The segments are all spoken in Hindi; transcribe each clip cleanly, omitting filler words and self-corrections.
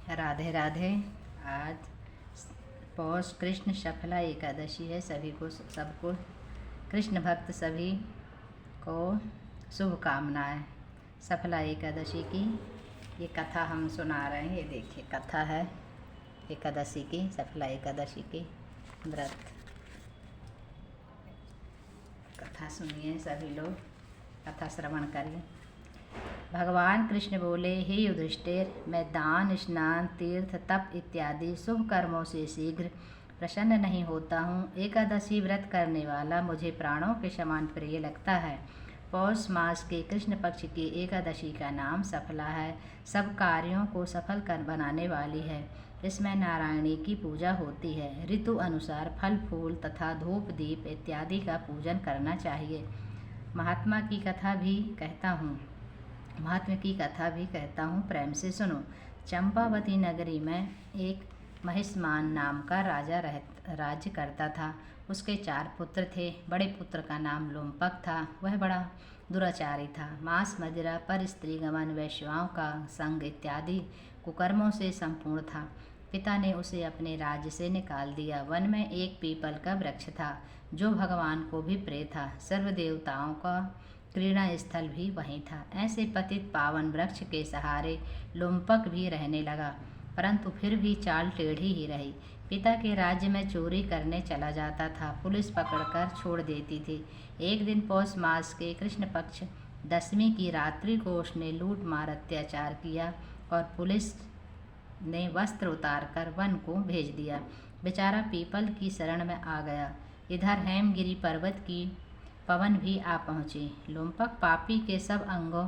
राधे राधे। आज पौष कृष्ण सफला एकादशी है। सबको कृष्ण भक्त सभी को शुभकामनाएं सफला एकादशी की। ये कथा हम सुना रहे हैं। ये देखिए कथा है एकादशी की, सफला एकादशी की व्रत। कथा सुनिए, सभी लोग कथा श्रवण करिए। भगवान कृष्ण बोले, हे युधिष्ठिर, मैं दान, स्नान, तीर्थ, तप इत्यादि शुभ कर्मों से शीघ्र प्रसन्न नहीं होता हूँ। एकादशी व्रत करने वाला मुझे प्राणों के समान प्रिय लगता है। पौष मास के कृष्ण पक्ष की एकादशी का नाम सफला है। सब कार्यों को सफल कर बनाने वाली है। इसमें नारायणी की पूजा होती है। ऋतु अनुसार फल फूल तथा धूप दीप इत्यादि का पूजन करना चाहिए। महात्मा की कथा भी कहता हूँ, प्रेम से सुनो। चंपावती नगरी में एक महिष्मान नाम का राजा राज्य करता था। उसके 4 पुत्र थे। बड़े पुत्र का नाम लोमपक था। वह बड़ा दुराचारी था। मांस मदिरा पर स्त्री गमन, वैश्याओं का संग इत्यादि कुकर्मों से संपूर्ण था। पिता ने उसे अपने राज्य से निकाल दिया। वन में एक पीपल का वृक्ष था जो भगवान को भी प्रिय था। सर्व देवताओं का क्रीड़ा स्थल भी वहीं था। ऐसे पतित पावन वृक्ष के सहारे लोमपक भी रहने लगा, परंतु फिर भी चाल टेढ़ी ही रही। पिता के राज्य में चोरी करने चला जाता था। पुलिस पकड़कर छोड़ देती थी। एक दिन पौष मास के कृष्ण पक्ष 10वीं की रात्रि को उसने लूट मार अत्याचार किया और पुलिस ने वस्त्र उतारकर वन को भेज दिया। बेचारा पीपल की शरण में आ गया। इधर हेमगिरी पर्वत की पवन भी आ पहुँचे। लोमपक पापी के सब अंगों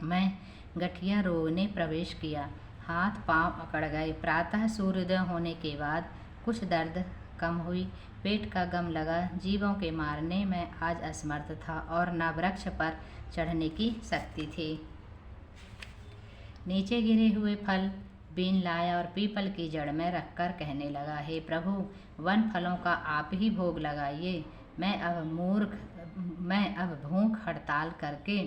में गठिया रोग ने प्रवेश किया। हाथ पांव अकड़ गए। प्रातः सूर्योदय होने के बाद कुछ दर्द कम हुई। पेट का गम लगा। जीवों के मारने में आज असमर्थ था और न वृक्ष पर चढ़ने की शक्ति थी। नीचे गिरे हुए फल बीन लाया और पीपल की जड़ में रखकर कहने लगा, हे प्रभु, वन फलों का आप ही भोग लगाइए। मैं अब भूख हड़ताल करके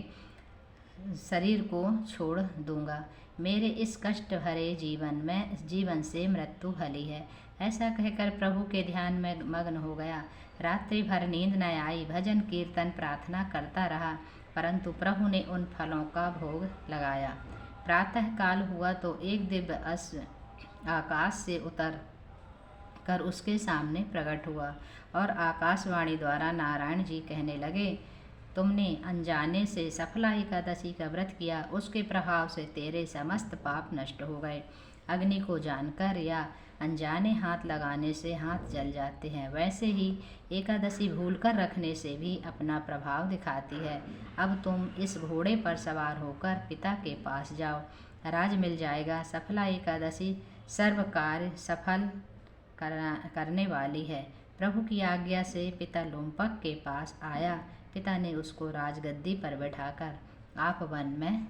शरीर को छोड़ दूंगा। मेरे इस कष्ट भरे जीवन से मृत्यु भली है। ऐसा कहकर प्रभु के ध्यान में मग्न हो गया। रात्रि भर नींद न आई। भजन कीर्तन प्रार्थना करता रहा, परंतु प्रभु ने उन फलों का भोग लगाया। प्रातः काल हुआ तो एक दिव्य अश्व आकाश से उतर कर उसके सामने प्रकट हुआ और आकाशवाणी द्वारा नारायण जी कहने लगे, तुमने अनजाने से सफला एकादशी का व्रत किया। उसके प्रभाव से तेरे समस्त पाप नष्ट हो गए। अग्नि को जानकर या अनजाने हाथ लगाने से हाथ जल जाते हैं, वैसे ही एकादशी भूलकर रखने से भी अपना प्रभाव दिखाती है। अब तुम इस घोड़े पर सवार होकर पिता के पास जाओ, राज मिल जाएगा। सफला एकादशी सर्व कार्य सफल करने वाली है। प्रभु की आज्ञा से पिता लोमपक के पास आया। पिता ने उसको राजगद्दी पर बैठाकर आप वन में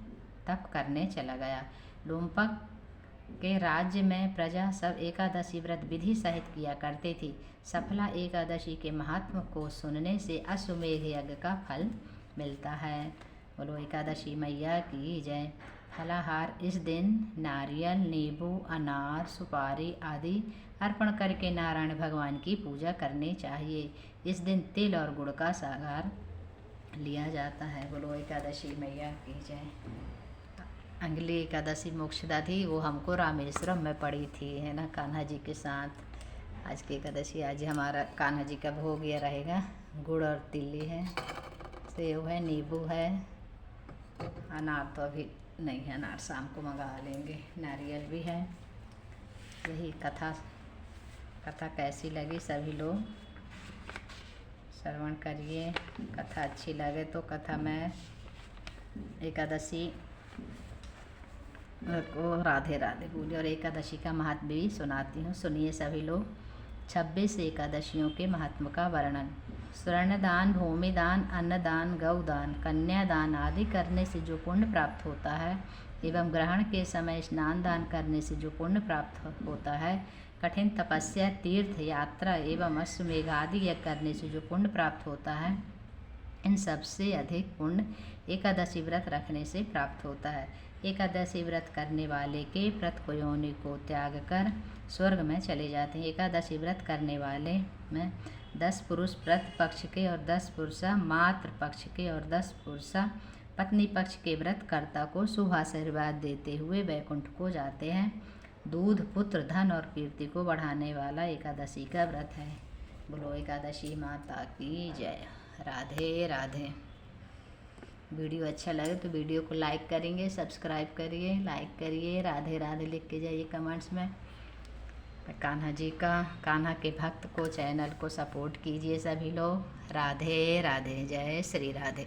तप करने चला गया। लोमपक के राज्य में प्रजा सब एकादशी व्रत विधि सहित किया करते थी। सफला एकादशी के महात्म को सुनने से अश्वमेघ यज्ञ का फल मिलता है। बोलो एकादशी मैया की जय। फलाहार इस दिन नारियल, नींबू, अनार, सुपारी आदि अर्पण करके नारायण भगवान की पूजा करनी चाहिए। इस दिन तिल और गुड़ का सागार लिया जाता है। बोलो एकादशी मैया की जय। अगली एकादशी मोक्षदा थी, वो हमको रामेश्वरम में पड़ी थी, है ना, कान्हा जी के साथ। आज की एकादशी, आज हमारा कान्हा जी का भोग ये रहेगा। गुड़ और तिल्ली है, सेव है, नींबू है, अनार तो अभी नहीं है, अनार शाम को मंगा लेंगे। नारियल भी है। यही कथा कैसी लगी सभी लोग श्रवण करिए। कथा अच्छी लगे तो कथा में एकादशी को राधे राधे बोली और एकादशी का महात्म्य भी सुनाती हूँ। सुनिए सभी लोग। 26 एकादशियों के महात्म का वर्णन। स्वर्णदान, भूमिदान, अन्नदान, गौदान, कन्यादान आदि करने से जो पुण्य प्राप्त होता है एवं ग्रहण के समय स्नान दान करने से जो पुण्य प्राप्त होता है, कठिन तपस्या, तीर्थ यात्रा एवं अश्वमेघ आदि यज्ञ करने से जो पुण्य प्राप्त होता है, इन सबसे अधिक पुण्य एकादशी व्रत रखने से प्राप्त होता है। एकादशी व्रत करने वाले के प्रत योनि को त्याग कर स्वर्ग में चले जाते हैं। एकादशी व्रत करने वाले में 10 पुरुष व्रत पक्ष के और 10 पुरुषा मातृ पक्ष के और 10 पुरुषा पत्नी पक्ष के व्रतकर्ता को शुभ आशीर्वाद देते हुए वैकुंठ को जाते हैं। दूध, पुत्र, धन और कीर्ति को बढ़ाने वाला एकादशी का व्रत है। बोलो एकादशी माता की जय। राधे राधे। वीडियो अच्छा लगे तो वीडियो को लाइक करेंगे, सब्सक्राइब करिए, लाइक करिए, राधे राधे लिख के जाइए कमेंट्स में। कान्हा जी का, कान्हा के भक्त को, चैनल को सपोर्ट कीजिए सभी लोग। राधे राधे। जय श्री राधे।